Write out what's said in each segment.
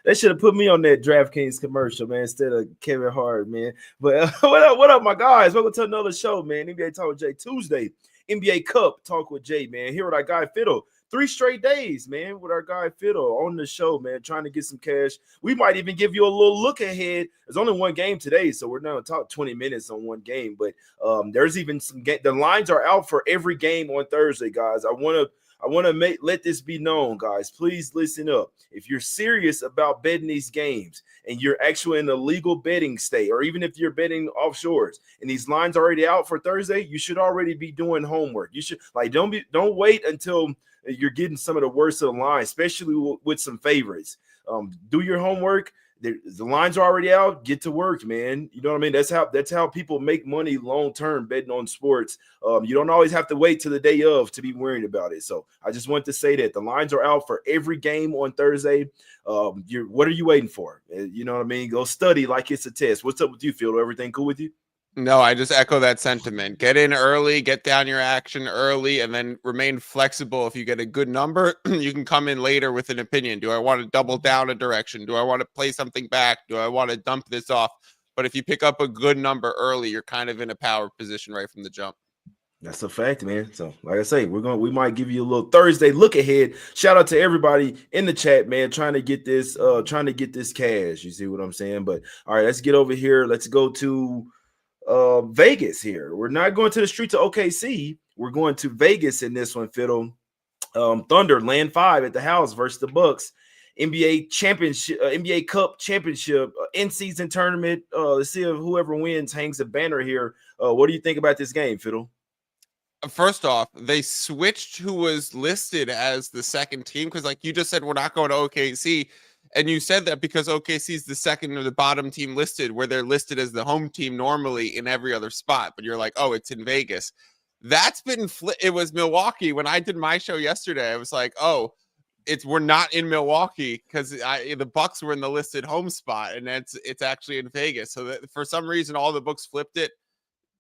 They should have put me on that DraftKings commercial, man, instead of Kevin Hart, man. But what up, my guys? Welcome to another show, man. NBA Talk with Jay Tuesday. NBA Cup Talk with Jay, man. Here with our guy Fiddle. 3 straight days, man, with our guy Fiddle on the show, man, trying to get some cash. We might even give you a little look ahead. There's only one game today, so we're not going to talk 20 minutes on one game. But there's even some the lines are out for every game on Thursday, guys. I want to let this be known, guys. Please listen up. If you're serious about betting these games and you're actually in a legal betting state, or even if you're betting offshores and these lines are already out for Thursday, you should already be doing homework. You should don't wait until you're getting some of the worst of the line, especially with some favorites. Do your homework. The lines are already out. Get to work, man. You know what I mean? That's how people make money long term betting on sports. You don't always have to wait till the day of to be worried about it. So I just want to say that the lines are out for every game on Thursday. What are you waiting for? You know what I mean? Go study like it's a test. What's up with you, Phil? Everything cool with you? No, I just echo that sentiment. Get in early, get down your action early, and then remain flexible. If you get a good number, you can come in later with an opinion. Do I want to double down a direction? Do I want to play something back? Do I want to dump this off? But if you pick up a good number early, you're kind of in a power position right from the jump. That's a fact, man. So, like I say, we might give you a little Thursday look ahead. Shout out to everybody in the chat, man, trying to get this cash. You see what I'm saying? But all right, let's get over here. Let's go to Vegas here. We're not going to the streets of OKC. We're going to Vegas in this one, Fiddle. Thunder land 5 at the house versus the Bucks. NBA championship, NBA Cup championship, in-season tournament. Let's see if whoever wins hangs a banner here. What do you think about this game, Fiddle? First off, they switched who was listed as the second team because, like you just said, we're not going to OKC. And you said that because OKC is the second or the bottom team listed, where they're listed as the home team normally in every other spot. But you're like, oh, it's in Vegas. That's been it was Milwaukee. When I did my show yesterday, I was like, oh, we're not in Milwaukee because the Bucks were in the listed home spot, and it's actually in Vegas. So that for some reason, all the books flipped it.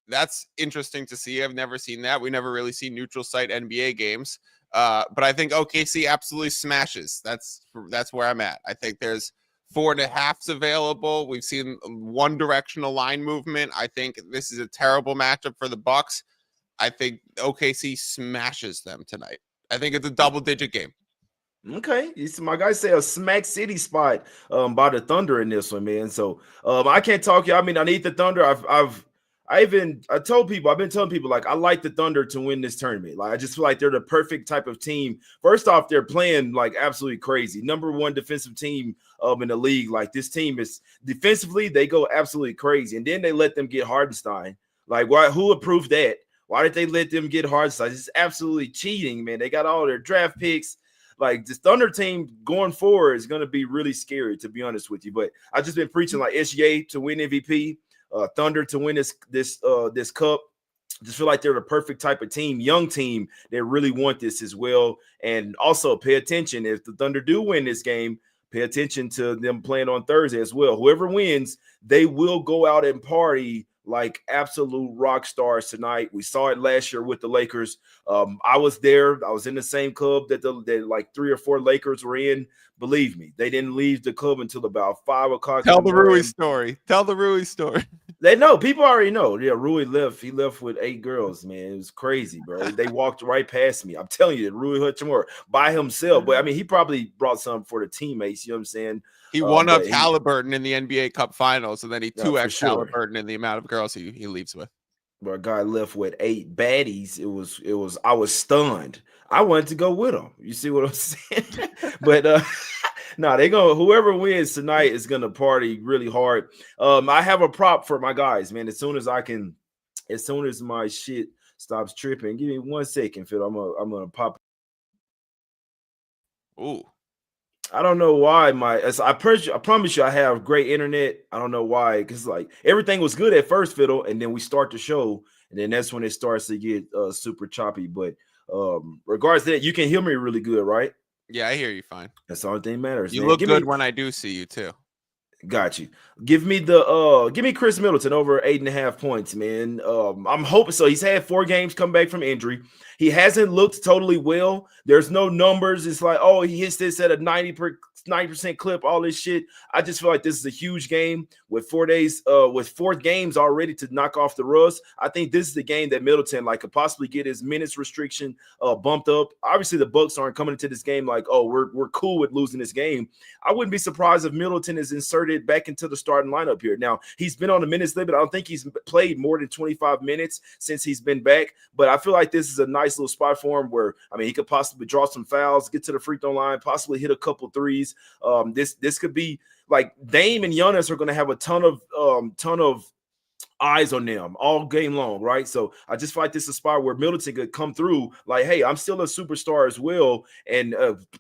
That's interesting to see. I've never seen that. We never really see neutral site NBA games. But I think OKC absolutely smashes. That's where I'm at. I think there's 4.5s available. We've seen one directional line movement. I think this is a terrible matchup for the Bucks. I think OKC smashes them tonight. I think it's a double-digit game. Okay, my guy say a smack city spot by the Thunder in this one, man. So I can't talk you. I mean, I need the Thunder. I've been telling people like I like the Thunder to win this tournament. Like I just feel like they're the perfect type of team. First off, they're playing like absolutely crazy. Number 1 defensive team in the league. Like this team is defensively, they go absolutely crazy. And then they let them get Hardenstein. Like why? Who approved that? Why did they let them get Hardenstein? It's absolutely cheating, man. They got all their draft picks. Like this Thunder team going forward is going to be really scary, to be honest with you. But I've just been preaching like SGA to win MVP. Thunder to win this cup. Just feel like they're the perfect type of team, young team that really want this as well. And also pay attention if the Thunder do win this game. Pay attention to them playing on Thursday as well. Whoever wins, they will go out and party like absolute rock stars tonight. We saw it last year with the Lakers. I was there. I was in the same club that like 3 or 4 Lakers were in. Believe me, they didn't leave the club until about 5 o'clock. Tell the Rui story. Tell the Rui story. They know. People already know. Yeah, Rui left. He left with 8 girls, man. It was crazy, bro. They walked right past me. I'm telling you, Rui Hachimura by himself. But I mean, he probably brought some for the teammates. You know what I'm saying? He won up Halliburton in the NBA Cup Finals, and then he 2x Halliburton in the amount of girls he leaves with. But a guy left with 8 baddies. It was. I was stunned. I wanted to go with him. You see what I'm saying? But no, they go. Whoever wins tonight is gonna party really hard. I have a prop for my guys, man. As soon as my shit stops tripping, give me 1 second, Phil. I'm gonna pop. Ooh. I don't know why I promise you I have great internet. I don't know why, because like everything was good at first, Fiddle, and then we start the show, and then that's when it starts to get super choppy. But regards to that, you can hear me really good, right? Yeah, I hear you fine. That's the only thing that matters. You look good when I do see you too. Got you. Give me Chris Middleton over 8.5 points, man. I'm hoping so. He's had 4 games come back from injury. He hasn't looked totally well. There's no numbers. It's like, oh, he hits this at a 90% clip, all this shit. I just feel like this is a huge game with 4 days, with 4 games already to knock off the rust. I think this is the game that Middleton like could possibly get his minutes restriction bumped up. Obviously, the Bucks aren't coming into this game like, oh, we're cool with losing this game. I wouldn't be surprised if Middleton is inserted back into the starting lineup here. Now, he's been on the minutes limit. I don't think he's played more than 25 minutes since he's been back, but I feel like this is a nice little spot for him where, I mean, he could possibly draw some fouls, get to the free throw line, possibly hit a couple threes. This could be like Dame and Giannis are going to have a ton of eyes on them all game long, right? So I just feel like this is a spot where Middleton could come through like, hey, I'm still a superstar as well, and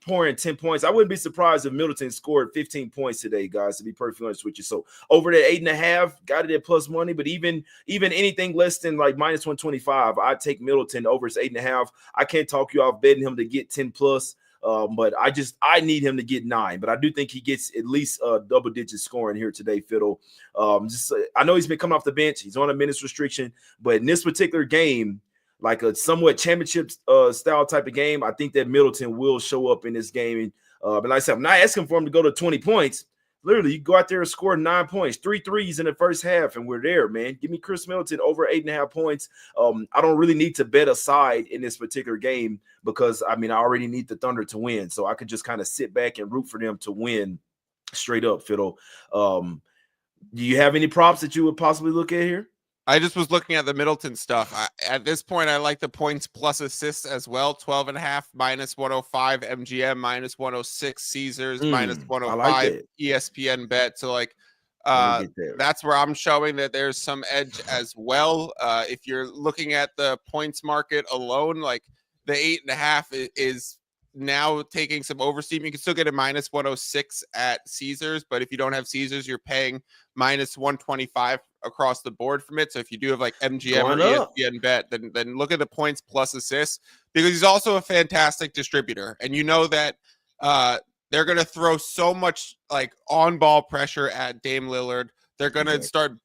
pouring 10 points. I wouldn't be surprised if Middleton scored 15 points today, guys, to be perfectly honest with you. So over that 8.5, got it at plus money, but even anything less than like minus 125, I'd take Middleton over his 8.5. I can't talk you off betting him to get 10 plus. But I need him to get 9, but I do think he gets at least double-digit scoring here today, Fiddle. I know he's been coming off the bench. He's on a minutes restriction, but in this particular game, like a somewhat championship style type of game, I think that Middleton will show up in this game. But like I said, I'm not asking for him to go to 20 points. Literally, you go out there and score 9 points, 3 threes in the first half, and we're there, man. Give me Chris Middleton over 8.5 points. I don't really need to bet a side in this particular game because, I mean, I already need the Thunder to win. So I could just kind of sit back and root for them to win straight up, Fiddle. Do you have any props that you would possibly look at here? I just was looking at the Middleton stuff. At this point, I like the points plus assists as well. 12.5 minus 105, MGM minus 106, Caesars minus 105, like ESPN bet. So like that's where I'm showing that there's some edge as well. If you're looking at the points market alone, like the 8.5 is now taking some oversteam. You can still get a minus 106 at Caesars, but if you don't have Caesars, you're paying minus 125 across the board from it. So if you do have like MGM or ESPN bet, then look at the points plus assists, because he's also a fantastic distributor. And you know that they're going to throw so much like on ball pressure at Dame Lillard. They're going to start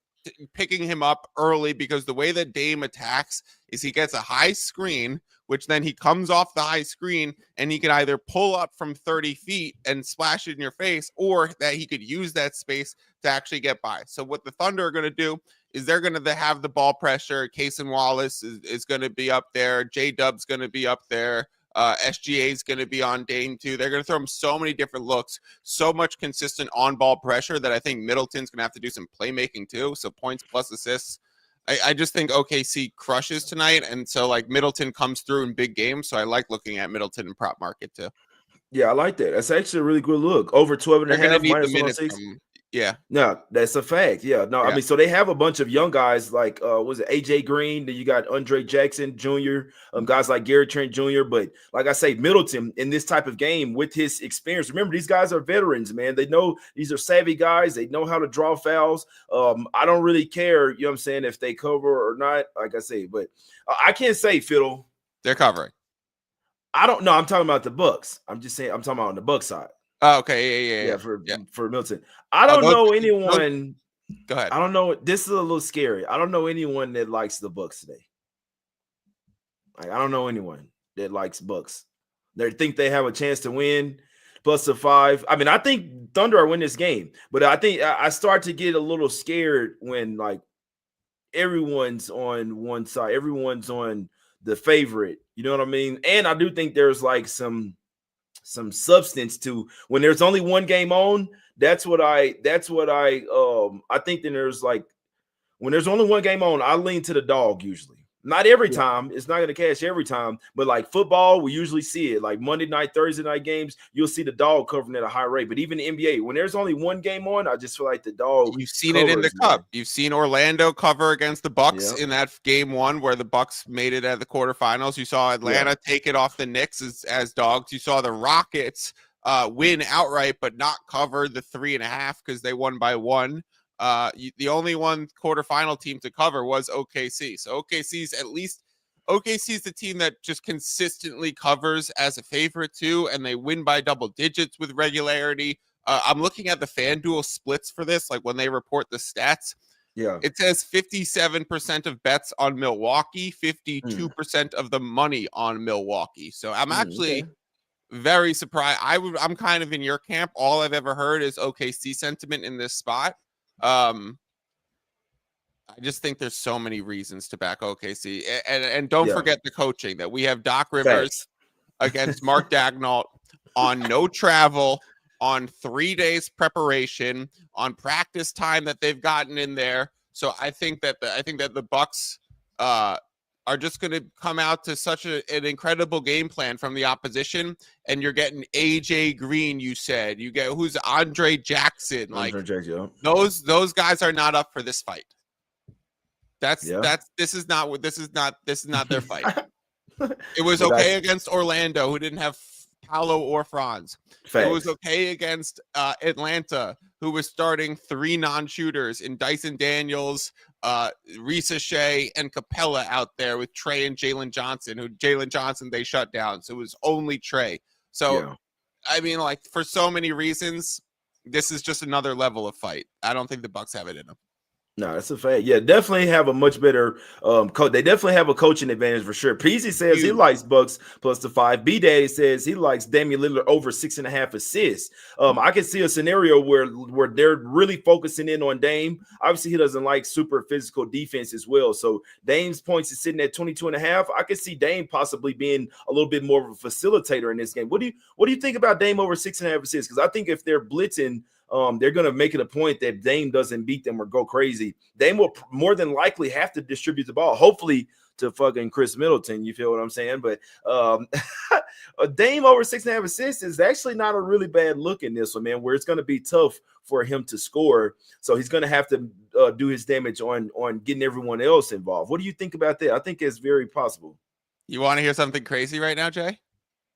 picking him up early, because the way that Dame attacks is he gets a high screen, which then he comes off the high screen and he can either pull up from 30 feet and splash it in your face, or that he could use that space to actually get by. So what the Thunder are going to do is they're going to have the ball pressure. Cason Wallace is going to be up there. J-Dub's going to be up there. SGA is going to be on Dame too. They're going to throw him so many different looks, so much consistent on-ball pressure that I think Middleton's going to have to do some playmaking too. So points plus assists. I just think OKC crushes tonight, and so like Middleton comes through in big games. So I like looking at Middleton in prop market too. Yeah, I like that. That's actually a really good look. Over 12.5 minus 106. Yeah. No, that's a fact. Yeah. No, I mean, so they have a bunch of young guys like was it AJ Green? Then you got Andre Jackson Jr., guys like Gary Trent Jr. But like I say, Middleton in this type of game with his experience. Remember, these guys are veterans, man. They know these are savvy guys. They know how to draw fouls. I don't really care, you know what I'm saying, if they cover or not, like I say, but I can't say, Fiddle. They're covering. I don't know. I'm talking about the Bucks. I'm just saying I'm talking about on the Bucks side. Oh, okay. Yeah. For Milton. I don't know anyone. Go ahead. I don't know. This is a little scary. I don't know anyone that likes the Bucks today. Like, I don't know anyone that likes Bucks. They think they have a chance to win plus a 5. I mean, I think Thunder will win this game, but I think I start to get a little scared when like everyone's on one side, everyone's on the favorite. You know what I mean? And I do think there's like some substance to when there's only one game on. That's what I think. Then there's like when there's only one game on, I lean to the dog usually. Not every time. It's not going to cash every time, but like football, we usually see it. Like Monday night, Thursday night games, you'll see the dog covering at a high rate. But even the NBA, when there's only one game on, I just feel like the dog. You've seen it in the Cup. You've seen Orlando cover against the Bucks in that game 1 where the Bucks made it at the quarterfinals. You saw Atlanta take it off the Knicks as dogs. You saw the Rockets win outright, but not cover the 3.5 because they won by 1. The only one quarterfinal team to cover was OKC. So OKC's the team that just consistently covers as a favorite too, and they win by double digits with regularity. I'm looking at the FanDuel splits for this, like when they report the stats. Yeah. It says 57% of bets on Milwaukee, 52% of the money on Milwaukee. So I'm actually very surprised. I'm kind of in your camp. All I've ever heard is OKC sentiment in this spot. I just think there's so many reasons to back OKC. And don't forget the coaching that we have Doc Rivers against Mark Daigneault on no travel, on 3 days preparation, on practice time that they've gotten in there. So I think that the Bucks are just going to come out to such an incredible game plan from the opposition. And you're getting AJ Green, you said. You get who's Andre Jackson. Those guys are not up for this fight. This is not their fight. It was okay against Orlando, who didn't have Paolo or Franz. It was okay against Atlanta, who was starting 3 non-shooters in Dyson Daniels, Risa Shea, and Capella out there with Trey and Jalen Johnson, who Jalen Johnson they shut down. So it was only Trey. So, I mean, like, for so many reasons, this is just another level of fight. I don't think the Bucks have it in them. No, that's a fact. Yeah, definitely have a much better coach. They definitely have a coaching advantage for sure. Peasy says he likes Bucks plus the 5. B-Daddy says he likes Damian Lillard over 6.5 assists. I can see a scenario where they're really focusing in on Dame. Obviously, he doesn't like super physical defense as well. So Dame's points is sitting at 22.5. I could see Dame possibly being a little bit more of a facilitator in this game. What do you think about Dame over 6.5 assists? Because I think if they're blitzing, they're going to make it a point that Dame doesn't beat them or go crazy. Dame will more than likely have to distribute the ball, hopefully to fucking Chris Middleton. You feel what I'm saying? But a Dame over 6.5 assists is actually not a really bad look in this one, man, where it's going to be tough for him to score. So he's going to have to do his damage on getting everyone else involved. What do you think about that? I think it's very possible. You want to hear something crazy right now, Jay?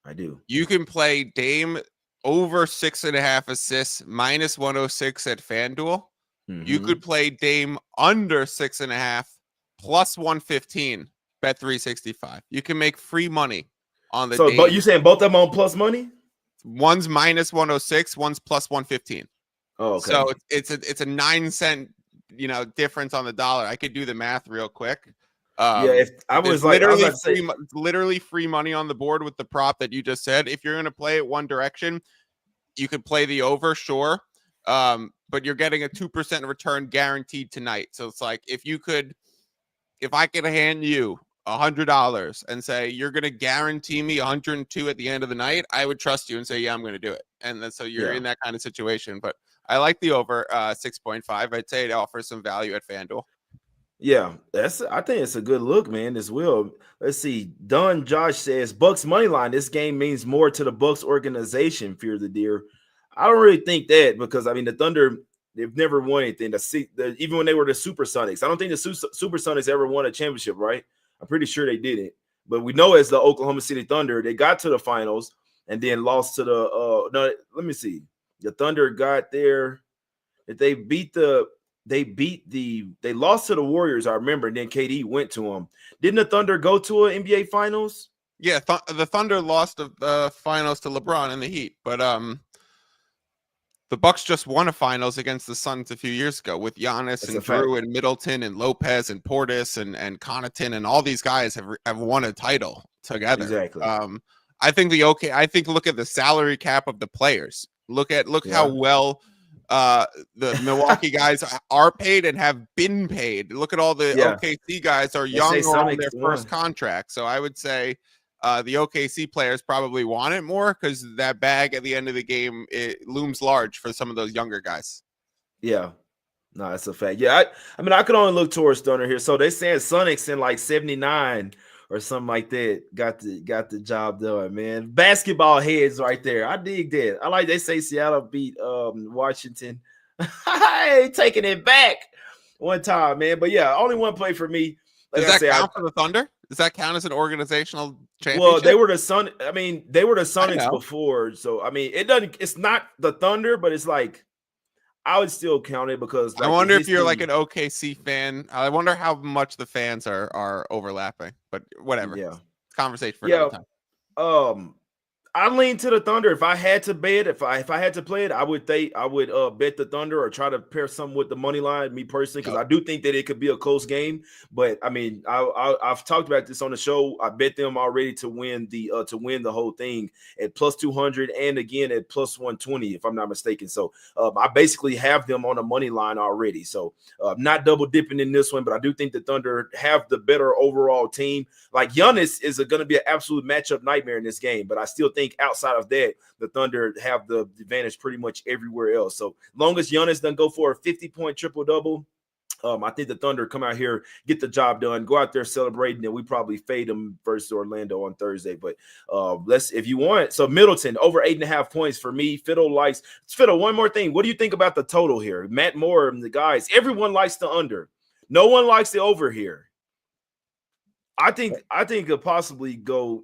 I do. You can play Dame over 6.5 assists minus 106 at FanDuel. You could play Dame under 6.5 plus 115 bet 365. You can make free money on the Dame. But you saying both of them on plus money? One's minus 106, one's plus 115. Oh, okay. So it's a 9 cent difference on the dollar. I could do the math real quick. If I was like, literally free money on the board with the prop that you just said. If you're going to play it one direction, you could play the over, sure. But you're getting a 2% return guaranteed tonight. So it's like, if I could hand you $100 and say, you're going to guarantee me 102 at the end of the night, I would trust you and say, yeah, I'm going to do it. And then, so you're in that kind of situation, but I like the over 6.5. I'd say it offers some value at FanDuel. Yeah, I think it's a good look, man, as well. Let's see. Don Josh says Bucks money line. This game means more to the Bucks organization. Fear the deer. I don't really think that, because I mean the Thunder, they've never won anything. Even when they were the Supersonics, I don't think the Supersonics ever won a championship, right? I'm pretty sure they didn't. But we know as the Oklahoma City Thunder, they got to the finals and then lost to the no. Let me see. The Thunder got there. If they lost to the Warriors, I remember, and then KD went to them. Didn't the Thunder go to an NBA Finals? Yeah, the Thunder lost the finals to LeBron and the Heat, but the Bucks just won a finals against the Suns a few years ago with Giannis and Drew and Middleton and Lopez and Portis and Connaughton, and all these guys have won a title together. Exactly. I think look at the salary cap of the players. Look how well the Milwaukee guys are paid and have been paid. Look at all the OKC guys are young or on their first contract. So I would say the OKC players probably want it more, because that bag at the end of the game, it looms large for some of those younger guys. Yeah. No, that's a fact. Yeah, I mean, I could only look towards Thunder here. So they saying Sonics in like 79 or something like that got the job done, man. Basketball heads right there. I dig that. I like they say Seattle beat Washington. Hey, taking it back one time, man. But yeah, only one play for me. Like Does that count for the Thunder? Does that count as an organizational championship? Well, they were the Sonics before. So I mean, it's not the Thunder, but it's like I would still count it, because I wonder if you're like an OKC fan. I wonder how much the fans are overlapping, but whatever. Yeah. Conversation for another time. I lean to the Thunder. If I had to bet, if I had to play it, I would bet the Thunder or try to pair something with the money line. Me personally, because Yep. I do think that it could be a close game. But I mean, I've talked about this on the show. I bet them already to win the whole thing at plus 200 and again at plus 120 if I'm not mistaken. So I basically have them on the money line already. So not double dipping in this one, but I do think the Thunder have the better overall team. Like Giannis is going to be an absolute matchup nightmare in this game, but I still think outside of that, the Thunder have the advantage pretty much everywhere else. So long as Giannis doesn't go for a 50-point triple-double, I think the Thunder come out here, get the job done, go out there celebrating, and we probably fade them versus Orlando on Thursday. But if you want. So Middleton over 8.5 points for me. Fiddle, one more thing. What do you think about the total here? Matt Moore and the guys, everyone likes the under. No one likes the over here. I think it could possibly go.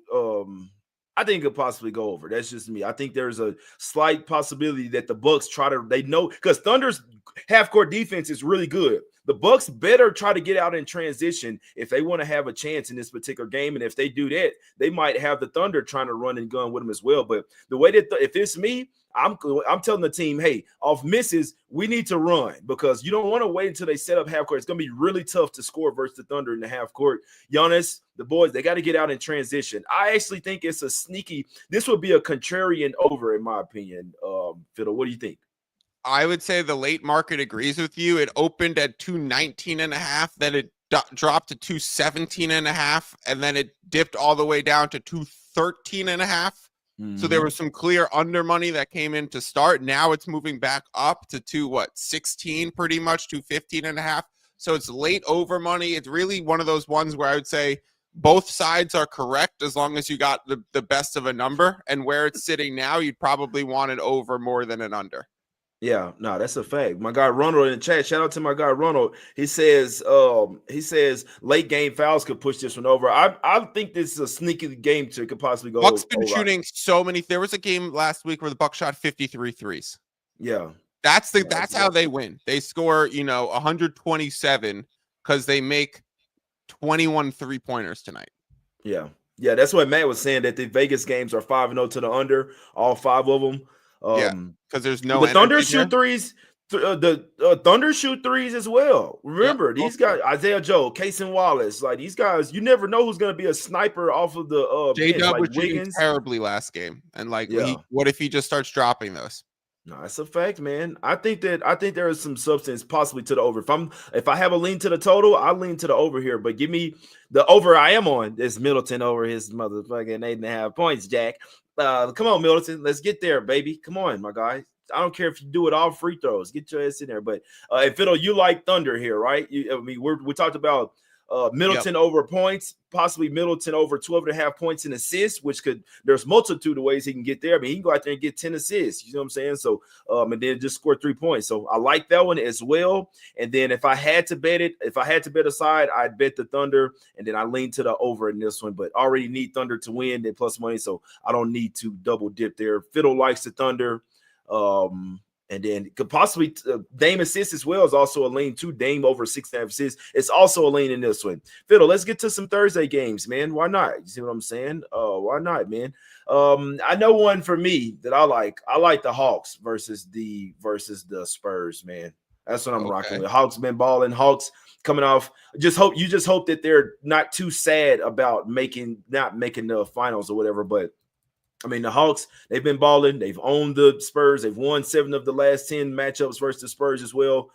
I think it could possibly go over. That's just me. I think there's a slight possibility that the Bucks they know because Thunder's half-court defense is really good. The Bucks better try to get out in transition if they want to have a chance in this particular game. And if they do that, they might have the Thunder trying to run and gun with them as well. But the way that if it's me, I'm telling the team, hey, off misses, we need to run because you don't want to wait until they set up half court. It's going to be really tough to score versus the Thunder in the half court. Giannis, the boys, they got to get out in transition. I actually think it's a sneaky. This would be a contrarian over, in my opinion. Fiddle, what do you think? I would say the late market agrees with you. It opened at 219.5, then it dropped to 217.5, and then it dipped all the way down to 213.5. So there was some clear under money that came in to start. Now it's moving back up to 16 pretty much, 215.5. So it's late over money. It's really one of those ones where I would say both sides are correct as long as you got the best of a number. And where it's sitting now, you'd probably want it over more than an under. Yeah, no, that's a fact. My guy Ronald in the chat. Shout out to my guy Ronald. He says late game fouls could push this one over. I think this is a sneaky game to could possibly go. Bucks been shooting so many. There was a game last week where the Bucks shot 53 threes. Yeah. That's how they win. They score, 127 because they make 21 3-pointers tonight. Yeah. Yeah, that's what Matt was saying, that the Vegas games are 5-0 to the under, all 5 of them. Because there's no the Thunder shoot threes. The Thunder shoot threes as well. Remember, these guys, Isaiah Joe, Casey Wallace, like these guys, you never know who's going to be a sniper off of the J-Dub was shooting terribly last game, and what if he just starts dropping those? No, that's a fact, man. I think there is some substance possibly to the over. If I have a lean to the total, I lean to the over here. But give me the over I am on is Middleton over his motherfucking 8.5 points, Jack. Come on, Middleton. Let's get there, baby. Come on, my guy. I don't care if you do it all free throws. Get your ass in there. But and Fiddle, you like Thunder here, right? We talked about Middleton over points, possibly Middleton over 12.5 points in assists, which there's multitude of ways he can get there. I mean, he can go out there and get 10 assists. You know what I'm saying? So, and then just score 3 points. So I like that one as well. And then if I had to bet a side, I'd bet the Thunder, and then I lean to the over in this one. But I already need Thunder to win, then plus money, so I don't need to double dip there. Fiddle likes the Thunder. And then could possibly Dame assists as well is also a lean too. Dame over 6.5 assists. It's also a lean in this one. Fiddle, let's get to some Thursday games, man. Why not? You see what I'm saying? Why not, man? I know one for me that I like. I like the Hawks versus the Spurs, man. That's what I'm rocking with. Hawks been balling. Hawks coming off. Just hope that they're not too sad about not making the finals or whatever, but I mean, the Hawks, they've been balling. They've owned the Spurs. They've won 7 of the last 10 matchups versus the Spurs as well.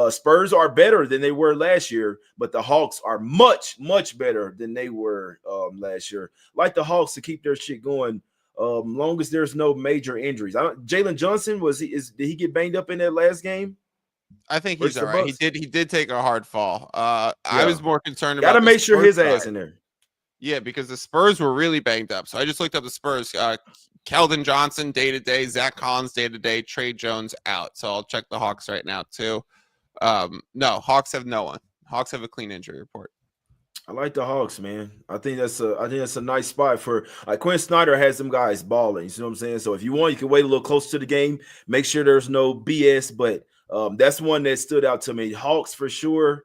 Spurs are better than they were last year, but the Hawks are much, much better than they were last year. Like the Hawks to keep their shit going, long as there's no major injuries. Jalen Johnson, did he get banged up in that last game? I think he's all right. He did take a hard fall. I was more concerned about. Got to make sure his ass in there. Yeah, because the Spurs were really banged up. So I just looked up the Spurs. Keldon Johnson, day-to-day. Zach Collins, day-to-day. Trey Jones, out. So I'll check the Hawks right now, too. No, Hawks have no one. Hawks have a clean injury report. I like the Hawks, man. I think that's a nice spot for Quinn Snyder has them guys balling. You see what I'm saying? So if you want, you can wait a little close to the game. Make sure there's no BS. But that's one that stood out to me. Hawks for sure.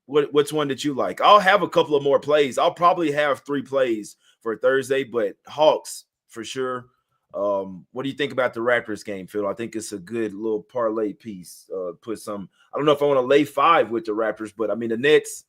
What's one that you like? I'll have a couple of more plays. I'll probably have 3 plays for Thursday, but Hawks for sure. What do you think about the Raptors game, Phil? I think it's a good little parlay piece. Put some. I don't know if I want to lay 5 with the Raptors, but I mean the Nets.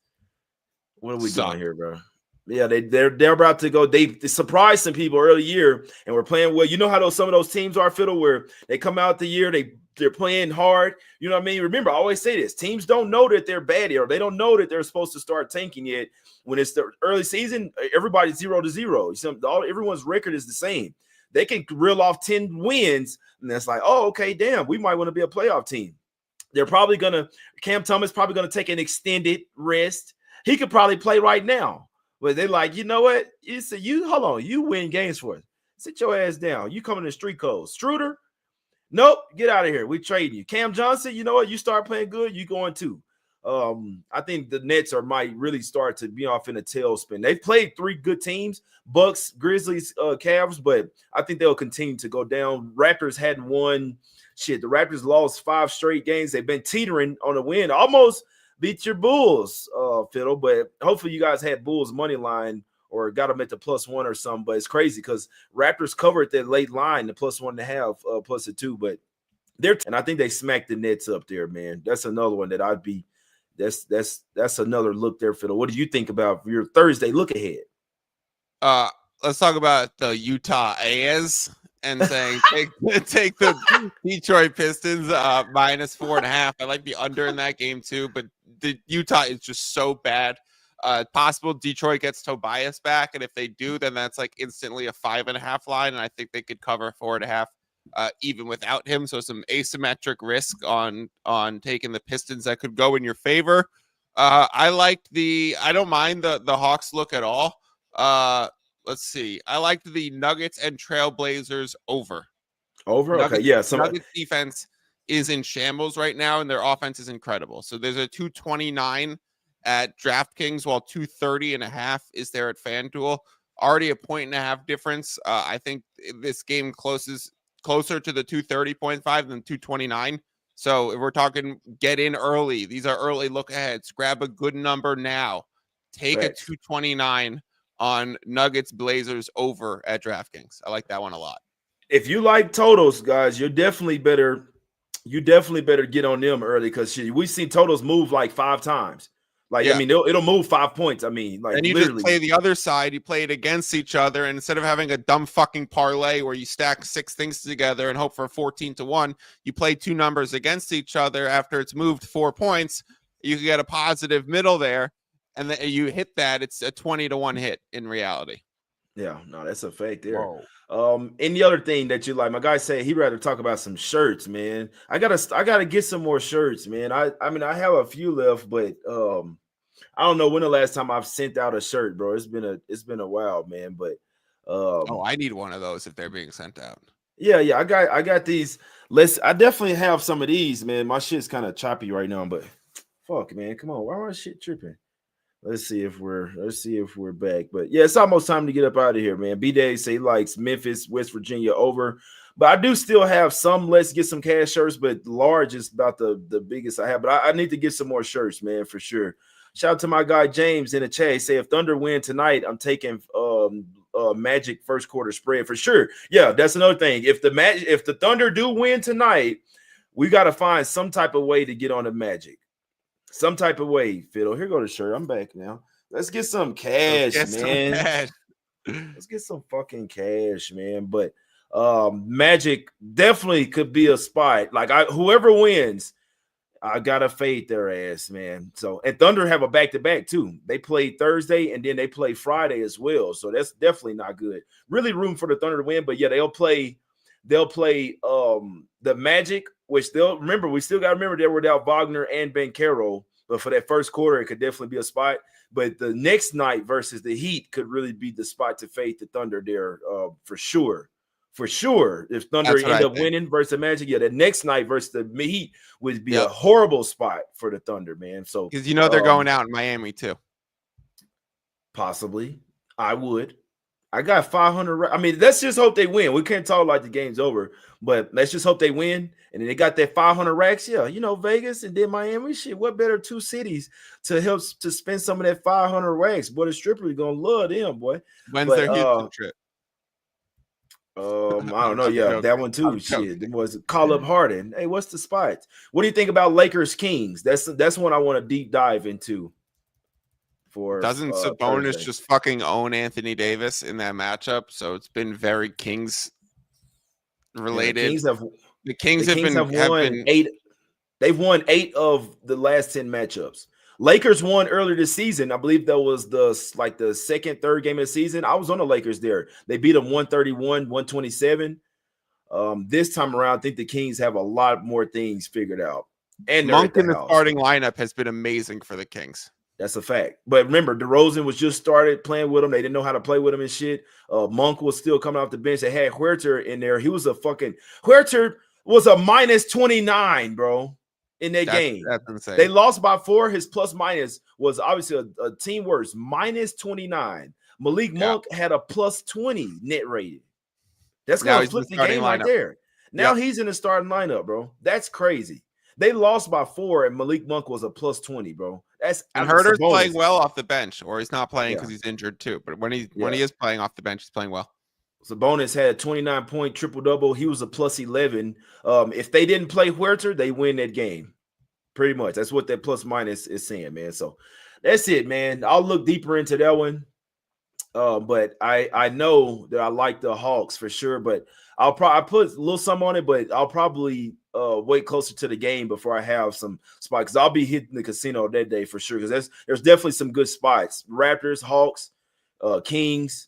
What are we Suck. doing here, bro? Yeah, they're about to go. They surprised some people early year, and we're playing well. You know how some of those teams are, Fiddle, where they come out the year, they're playing hard. You know what I mean? Remember, I always say this: teams don't know that they're bad yet, or they don't know that they're supposed to start tanking yet. When it's the early season, everybody's 0-0. Everyone's record is the same. They can reel off 10 wins, and that's like, oh, okay, damn, we might want to be a playoff team. They're probably Cam Thomas probably gonna take an extended rest. He could probably play right now. But they're like, you know what? Hold on, you win games for us. Sit your ass down. You coming to street codes. Struder, nope, get out of here. We trading you. Cam Johnson, you know what? You start playing good, you going too. I think the Nets might really start to be off in a tailspin. They've played 3 good teams, Bucks, Grizzlies, Cavs, but I think they'll continue to go down. Raptors hadn't won. Shit, the Raptors lost 5 straight games. They've been teetering on a win. Almost beat your Bulls, Fiddle, but hopefully you guys had Bulls money line or got them at the +1 or something. But it's crazy because Raptors covered that late line, the +1.5, +2, but and I think they smacked the Nets up there, man. That's another one that I'd be. That's another look there, Fiddle. What do you think about your Thursday look ahead? Let's talk about the Utah As and saying take the Detroit Pistons -4.5. I like the under in that game too, but the Utah is just so bad. Possible Detroit gets Tobias back, and if they do, then that's like instantly a 5.5 line, and I think they could cover 4.5 even without him. So some asymmetric risk on taking the Pistons that could go in your favor. I don't mind the Hawks look at all. Let's see. I liked the Nuggets and Trailblazers over. Nuggets, okay, yeah. Nuggets defense is in shambles right now, and their offense is incredible. So there's a 229 at DraftKings, while 230.5 is there at FanDuel. Already a 1.5 difference. I think this game closer to the 230.5 than 229. So if we're talking get in early, these are early look aheads. Grab a good number now. Take a 229 on Nuggets Blazers over at DraftKings. I like that one a lot. If you like totals, guys, you definitely better get on them early because we've seen totals move like 5 times. Like, yeah. I mean, it'll move 5 points. I mean, like, and you literally just play the other side. You play it against each other, and instead of having a dumb fucking parlay where you stack 6 things together and hope for 14-1, you play 2 numbers against each other. After it's moved 4 points, you can get a positive middle there, and then you hit that. It's a 20-1 hit in reality. Yeah, no, that's a fake there. Whoa. Any other thing that you like? My guy said he'd rather talk about some shirts, man. I gotta get some more shirts, man. I mean, I have a few left, but I don't know when the last time I've sent out a shirt, bro. It's been a while, man. But I need one of those if they're being sent out. Yeah, I got these. I definitely have some of these, man. My shit's kind of choppy right now, but fuck, man, come on, why am I shit tripping? Let's see if we're back. But yeah, it's almost time to get up out of here, man. B-Day say he likes Memphis, West Virginia over. But I do still have some let's get some cash shirts, but large is about the biggest I have. But I need to get some more shirts, man, for sure. Shout out to my guy James in the chat. He say if Thunder win tonight, I'm taking Magic first quarter spread for sure. Yeah, that's another thing. If the Thunder do win tonight, we got to find some type of way to get on the Magic. Some type of way, Fiddle. Here go the shirt. I'm back now. Let's get some cash, man. Let's get some fucking cash, man. But Magic definitely could be a spot. Like whoever wins, I gotta fade their ass, man. So and Thunder have a back-to-back too. They play Thursday and then they play Friday as well. So that's definitely not good. Really room for the Thunder to win, but yeah, they'll play the Magic, which we still gotta remember they were without Wagner and Banchero, but for that first quarter, it could definitely be a spot. But the next night versus the Heat could really be the spot to fade the Thunder there, for sure. For sure, if Thunder end up winning versus the Magic, yeah, the next night versus the Heat would be a horrible spot for the Thunder, man. So because they're going out in Miami too. Possibly, I would. I got 500. I mean, let's just hope they win. We can't talk like the game's over, but let's just hope they win. And then they got that 500 racks. Yeah, Vegas and then Miami. Shit, what better 2 cities to help to spend some of that 500 racks? Boy, the strippers gonna love them, boy. When's their Houston trip? I don't know. I'm Yeah, joking. that one too. I'm Shit, joking. it was call up Harden. Hey, what's the spots? What do you think about Lakers Kings? That's one I want to deep dive into for Doesn't Sabonis Thursday. just fucking own Anthony Davis in that matchup? So it's been very Kings And the related. Kings have The Kings have have won been 8. They've won 8 of the last 10 matchups. Lakers won earlier this season. I believe that was the second, third game of the season. I was on the Lakers there. They beat them 131, 127. This time around, I think the Kings have a lot more things figured out. And they're Monk at the in the house. starting lineup has been amazing for the Kings. That's a fact. But remember, DeRozan was just started playing with them. They didn't know how to play with him and shit. Monk was still coming off the bench. They had Huerter in there. Huerter was a minus 29, bro, in that game. That's insane. They lost by 4. His plus minus was obviously a team worst, minus 29. Malik Monk had a plus 20 net rating. That's going to flip the game right there. Now he's in the starting lineup, bro. That's crazy. They lost by 4, and Malik Monk was a plus 20, bro. That's and Herter's playing well off the bench, or he's not playing because he's injured too. But when he is playing off the bench, he's playing well. Sabonis had a 29-point triple-double. He was a plus 11. If they didn't play Huerter, they win that game. Pretty much. That's what that plus minus is saying, man. So that's it, man. I'll look deeper into that one. But I know that I like the Hawks for sure, but I put a little something on it, but I'll probably wait closer to the game before I have some spots, because I'll be hitting the casino that day for sure, because there's definitely some good spots. Raptors, Hawks, Kings,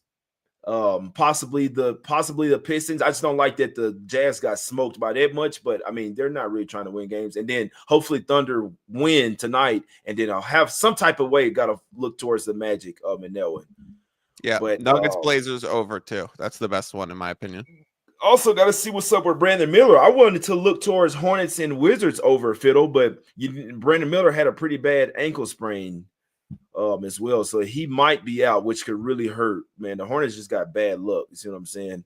possibly the Pistons. I just don't like that the Jazz got smoked by that much, but I mean, they're not really trying to win games. And then hopefully Thunder win tonight, and then I'll have some type of way got to look towards the Magic in that one. Yeah, but Nuggets Blazers over too. That's the best one in my opinion. Also, got to see what's up with Brandon Miller. I wanted to look towards Hornets and Wizards over Fiddle, but Brandon Miller had a pretty bad ankle sprain as well, so he might be out, which could really hurt. Man, the Hornets just got bad luck. You see what I'm saying?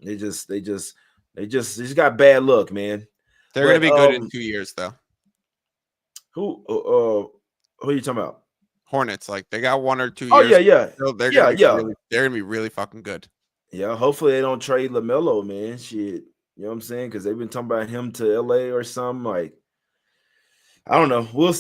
They just got bad luck, man. They're gonna be good in 2 years, though. Who are you talking about? Hornets, like they got 1 or 2 years. Oh yeah. So they're gonna be really fucking good. Yeah, hopefully they don't trade LaMelo, man. Shit, you know what I'm saying? Because they've been talking about him to LA or something. Like, I don't know. We'll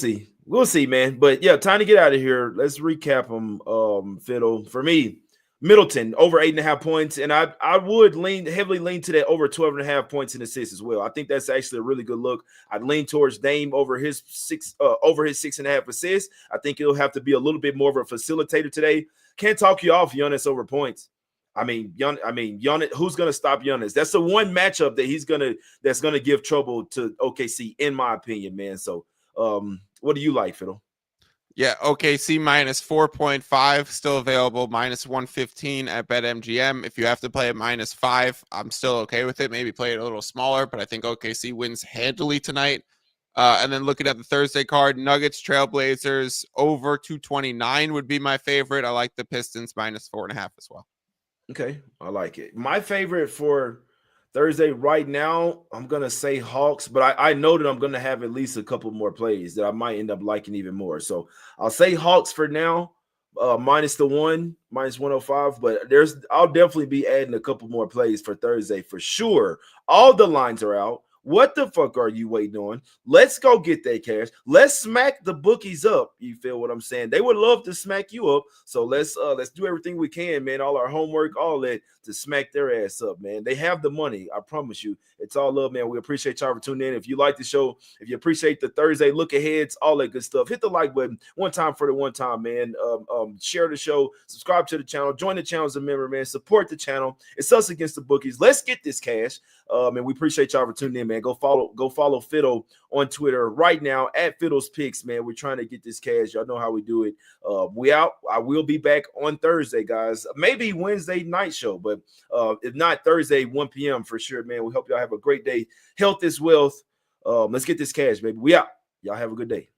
see, man. But yeah, time to get out of here. Let's recap them. Fiddle, for me, Middleton over 8.5 points, and I would heavily lean to that over 12.5 points and assists as well. I think that's actually a really good look. I'd lean towards Dame over his 6.5 assists. I think it'll have to be a little bit more of a facilitator today. Can't talk you off Giannis over points. I mean, Giannis, who's gonna stop Giannis? That's the one matchup that that's gonna give trouble to OKC, in my opinion, man. So, what do you like, Fiddle? Yeah, OKC minus 4.5 still available, minus 115 at BetMGM. If you have to play at minus 5, I'm still okay with it. Maybe play it a little smaller, but I think OKC wins handily tonight. And then looking at the Thursday card, Nuggets, Trailblazers over 229 would be my favorite. I like the Pistons minus 4.5 as well. Okay, I like it. My favorite for Thursday right now, I'm going to say Hawks, but I know that I'm going to have at least a couple more plays that I might end up liking even more. So I'll say Hawks for now, minus 105, but I'll definitely be adding a couple more plays for Thursday for sure. All the lines are out. What the fuck are you waiting on? Let's go get that cash. Let's smack the bookies up. You feel what I'm saying? They would love to smack you up. So let's do everything we can, man. All our homework, all that, to smack their ass up, man. They have the money. I promise you. It's all love, man. We appreciate y'all for tuning in. If you like the show, if you appreciate the Thursday look aheads, all that good stuff, hit the like button one time for the one time, man. Share the show, subscribe to the channel, join the channel as a member, man. Support the channel. It's Us Against the Bookies. Let's get this cash. And we appreciate y'all for tuning in, man. Go follow Fiddle on Twitter right now at Fiddle's Picks, man. We're trying to get this cash. Y'all know how we do it. We out. I will be back on Thursday, guys. Maybe Wednesday night show, but if not, Thursday 1 p.m. for sure, man. We hope y'all have a great day. Health is wealth. Let's get this cash, baby. We out. Y'all have a good day.